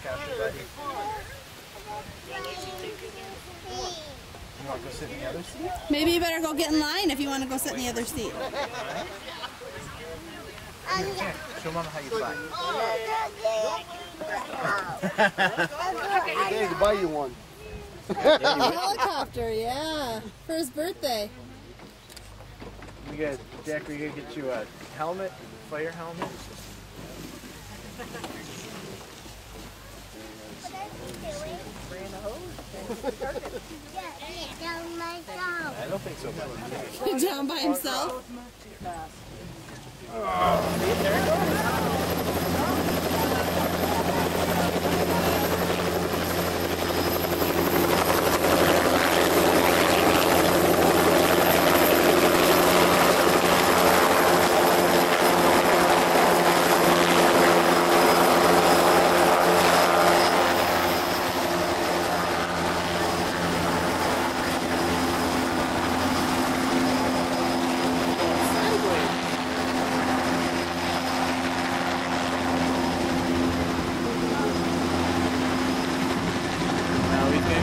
helicopter, buddy. You want to go sit in the other seat? Maybe you better go get in line if you want to go sit in the other seat. Here, show Mama how you fly. Dad, to buy you one. A helicopter, yeah, for his birthday. Jack, we're gonna get you a helmet, fire helmet. I don't think so, buddy. Down by himself.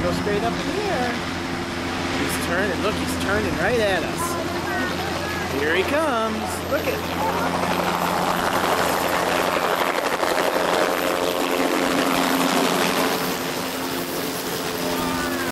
Go straight up in the air. He's turning. Look, he's turning right at us. Here he comes. Look at him.